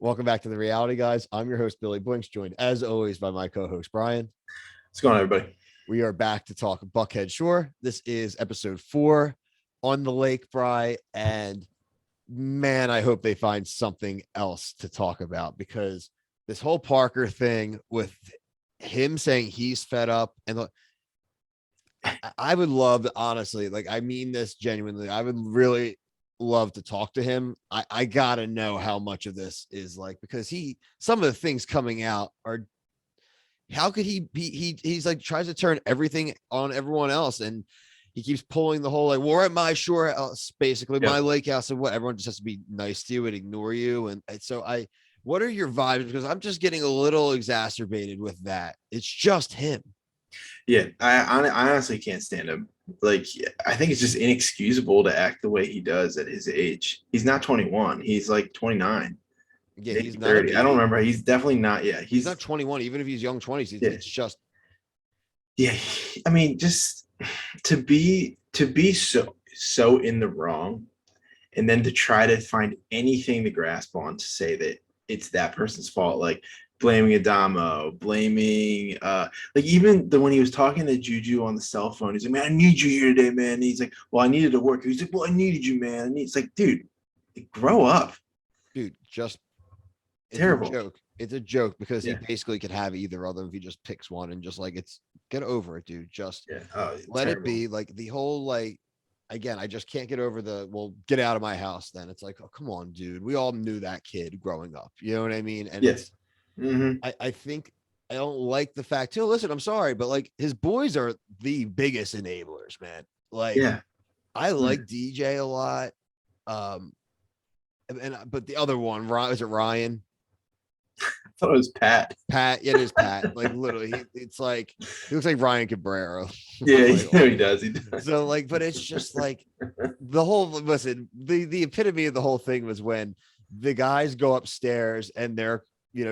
Welcome back to the Reality Guys. I'm your host, Billy Blinks, joined as always by my co-host, Brian. What's going on, everybody? We are back to talk Buckhead Shore. This is episode 4 on the lake, Bry. And man, I hope they find something else to talk about, because this whole Parker thing with him saying he's fed up, and look, I would love, honestly, like, I mean this genuinely, I would really love to talk to him. I gotta know how much of this is like, because some of the things coming out are, how could he's like tries to turn everything on everyone else, and he keeps pulling the whole like, well, we're at my shore house, basically my lake house, and what, everyone just has to be nice to you and ignore you. And so what are your vibes? Because I'm just getting a little exacerbated with that. It's just him. Yeah, I honestly can't stand him. Like, I think it's just inexcusable to act the way he does at his age. He's not 21. He's like 29. Yeah, he's not 30. I don't remember. He's definitely not. Yeah, he's not 21. Even if he's young 20s, it's just. Yeah, I mean, just to be so in the wrong, and then to try to find anything to grasp on to say that it's that person's fault, like blaming Adamo, blaming like even when he was talking to Juju on the cell phone, he's like, man, I need you here today, man. And he's like, well, I needed to work. He's like, well, I needed you, man. And it's like, dude, grow up. Dude, just terrible. It's a joke because he basically could have either of them if he just picks one, and just like, it's, get over it, dude. Just let it be. Like, the whole, like, again, I just can't get over the, well, get out of my house then. It's like, oh, come on, dude. We all knew that kid growing up. You know what I mean? And it's, I think I don't like the fact too. Listen, I'm sorry, but like, his boys are the biggest enablers, man. Like, I like DJ a lot. But the other one, is it Ryan? I thought it was Pat. Yeah, it is Pat. Like, literally, it's like, he looks like Ryan Cabrera. Yeah, like, he does. He does. So like, but it's just like the whole, listen, the epitome of the whole thing was when the guys go upstairs and they're,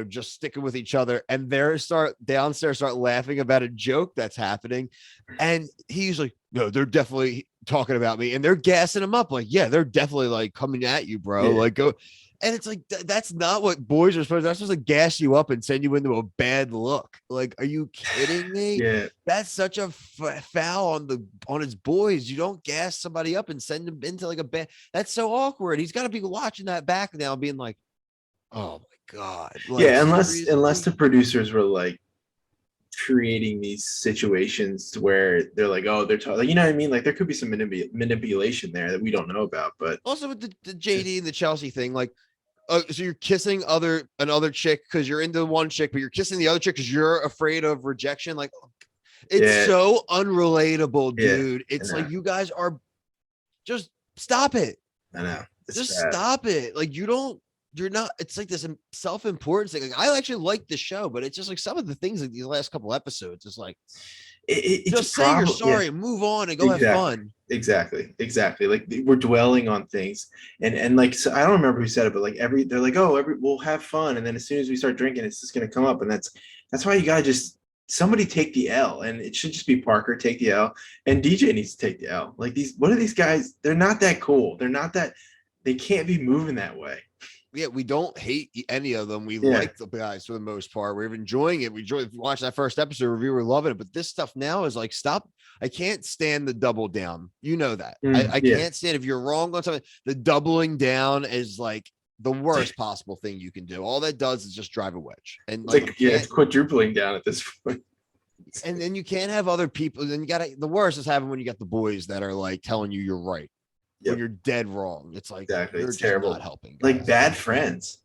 just sticking with each other, and downstairs start laughing about a joke that's happening, and he's like, no, they're definitely talking about me, and they're gassing him up, like, yeah, they're definitely like coming at you, bro. Like, go. And it's like, that's not what boys are supposed to. They're supposed to gas you up and send you into a bad look. Like, are you kidding me? Yeah. That's such a foul on his boys. You don't gas somebody up and send them into like a bad. That's so awkward. He's got to be watching that back now, being like, oh my God. Like, unless the producers were like creating these situations where they're like, oh, they're talking, you know what I mean? Like, there could be some manipulation there that we don't know about. But also with the JD and the Chelsea thing, like, so you're kissing another chick because you're into one chick, but you're kissing the other chick because you're afraid of rejection. Like, it's so unrelatable, dude. It's like, you guys are, just stop it. I know. Stop it. Like, you're not, it's like this self-importance thing. Like, I actually like the show, but it's just like some of the things like these last couple episodes, it's like, just say you're sorry, move on, and go have fun. Exactly. Like, we're dwelling on things, and like, so I don't remember who said it, but like they're like, oh, we'll have fun, and then as soon as we start drinking, it's just gonna come up, and that's why you gotta just somebody take the L, and it should just be Parker take the L, and DJ needs to take the L. Like, what are these guys? They're not that cool. They can't be moving that way. Yeah, we don't hate any of them. We like the guys for the most part. We're enjoying it. We watched that first episode review. We're loving it. But this stuff now is like, stop. I can't stand the double down. You know that. I can't stand, if you're wrong on something, the doubling down is like the worst possible thing you can do. All that does is just drive a wedge. And like, it's quadrupling down at this point. And then you can't have other people. Then the worst is having when you got the boys that are like telling you you're right. When you're dead wrong. It's like, exactly. It's terrible. Not helping, guys. Like, bad friends.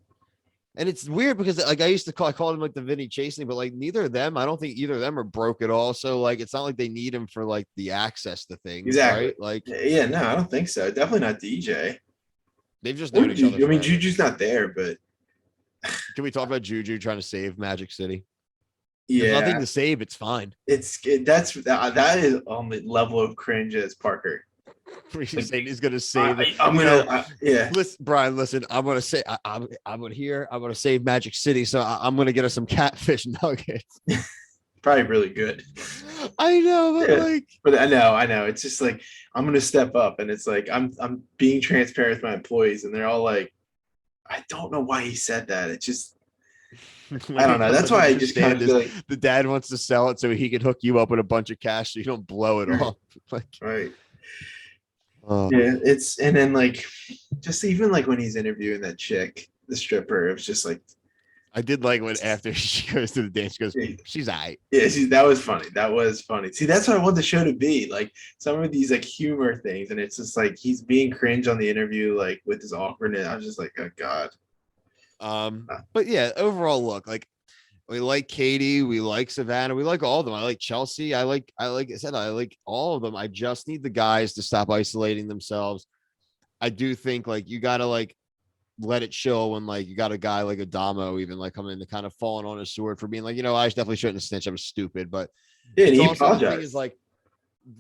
And it's weird because like, I called him like the Vinny Chasing, but like, neither of them, I don't think either of them are broke at all. So like, it's not like they need him for like the access to things. Exactly. Right? Like, no, I don't think so. Definitely not DJ. They've just known each other. I mean, Juju's not there, but can we talk about Juju trying to save Magic City? Yeah. There's nothing to save. It's fine. That is on the level of cringe as Parker. He's saying he's gonna save it. Listen, Brian. Listen, I'm gonna say I'm gonna save Magic City, so I'm gonna get us some catfish nuggets. Probably really good. I know, but I know. It's just like, I'm gonna step up, and it's like I'm being transparent with my employees, and they're all like, I don't know why he said that. It just, Like, I don't know. help That's us why I just kind understand of this. feel like, The dad wants to sell it so he can hook you up with a bunch of cash so you don't blow it right, off. Like, right. oh, Yeah, it's, and then like, just even like when he's interviewing that chick, the stripper, it was just like, I did like when after she goes to the dance, she goes, yeah, she's all right. yeah, see, that was funny. That was funny. See, that's what I want the show to be. Like some of these like humor things, and it's just like he's being cringe on the interview, like with his awkwardness. I was just like, oh God. But yeah, overall look, like we like Katie, we like Savannah, we like all of them. I like Chelsea. I said, I like all of them. I just need the guys to stop isolating themselves. I do think like you gotta like let it show when like you got a guy like Adamo even like coming in to kind of falling on his sword for being like, I definitely shouldn't have snitched. I was stupid, but Yeah, and it's he also the thing is apologized. like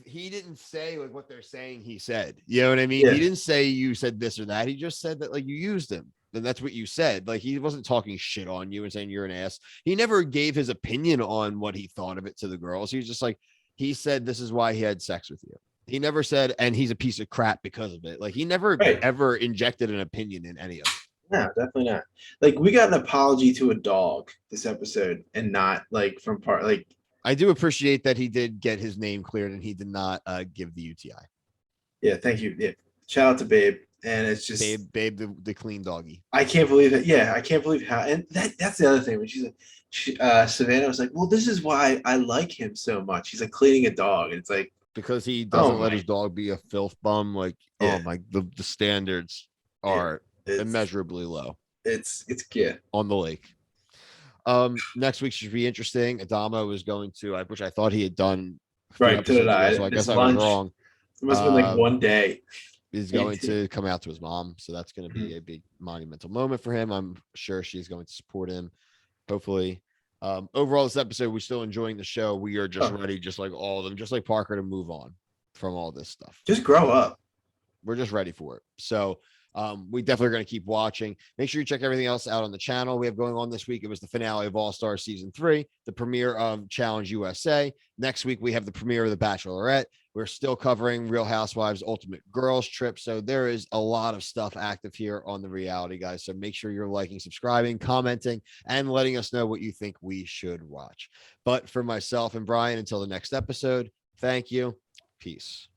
he didn't say like what they're saying he said. You know what I mean? He Yeah, didn't say you said this or that. He just said that like you used him. And that's what you said. Like he wasn't talking shit on you and saying you're an ass. He never gave his opinion on what he thought of it to the girls. He was just like, he said this is why he had sex with you. He never said, and he's a piece of crap because of it. Like he never right. ever injected an opinion in any of it. No, definitely not. Like we got an apology to a dog this episode, and not like from part like, I do appreciate that he did get his name cleared and he did not give the UTI. yeah, thank you. Yeah, shout out to Babe. And it's just, Babe, the clean doggy. I can't believe it. Yeah, I can't believe how. And that's the other thing when she's like, Savannah was like, well, this is why I like him so much. He's like cleaning a dog, and it's like, Because he oh doesn't let my, his dog be a filth bum. Like, yeah, oh my, the standards yeah. are It's immeasurably low it's yeah. on the lake. Next week should be interesting. Adamo is going to, which I thought he had done a few Right, to the episodes ago, so night. I This guess I was lunch, wrong. it must have been like Uh, one day. is Like, going to come out to his mom, so that's going to mhm. be a big monumental moment for him. I'm sure she's going to support him. Hopefully, overall, this episode we're still enjoying the show. We are just Oh, ready, just like all of them, just like Parker, to move on from all this stuff. just grow up. We're just ready for it. So we definitely are going to keep watching. Make sure you check everything else out on the channel we have going on this week. It was the finale of All Star Season 3, the premiere of Challenge USA. Next week, we have the premiere of The Bachelorette. We're still covering Real Housewives Ultimate Girls Trip. So there is a lot of stuff active here on the Reality Guys. So make sure you're liking, subscribing, commenting, and letting us know what you think we should watch. But for myself and Brian, until the next episode, thank you. Peace.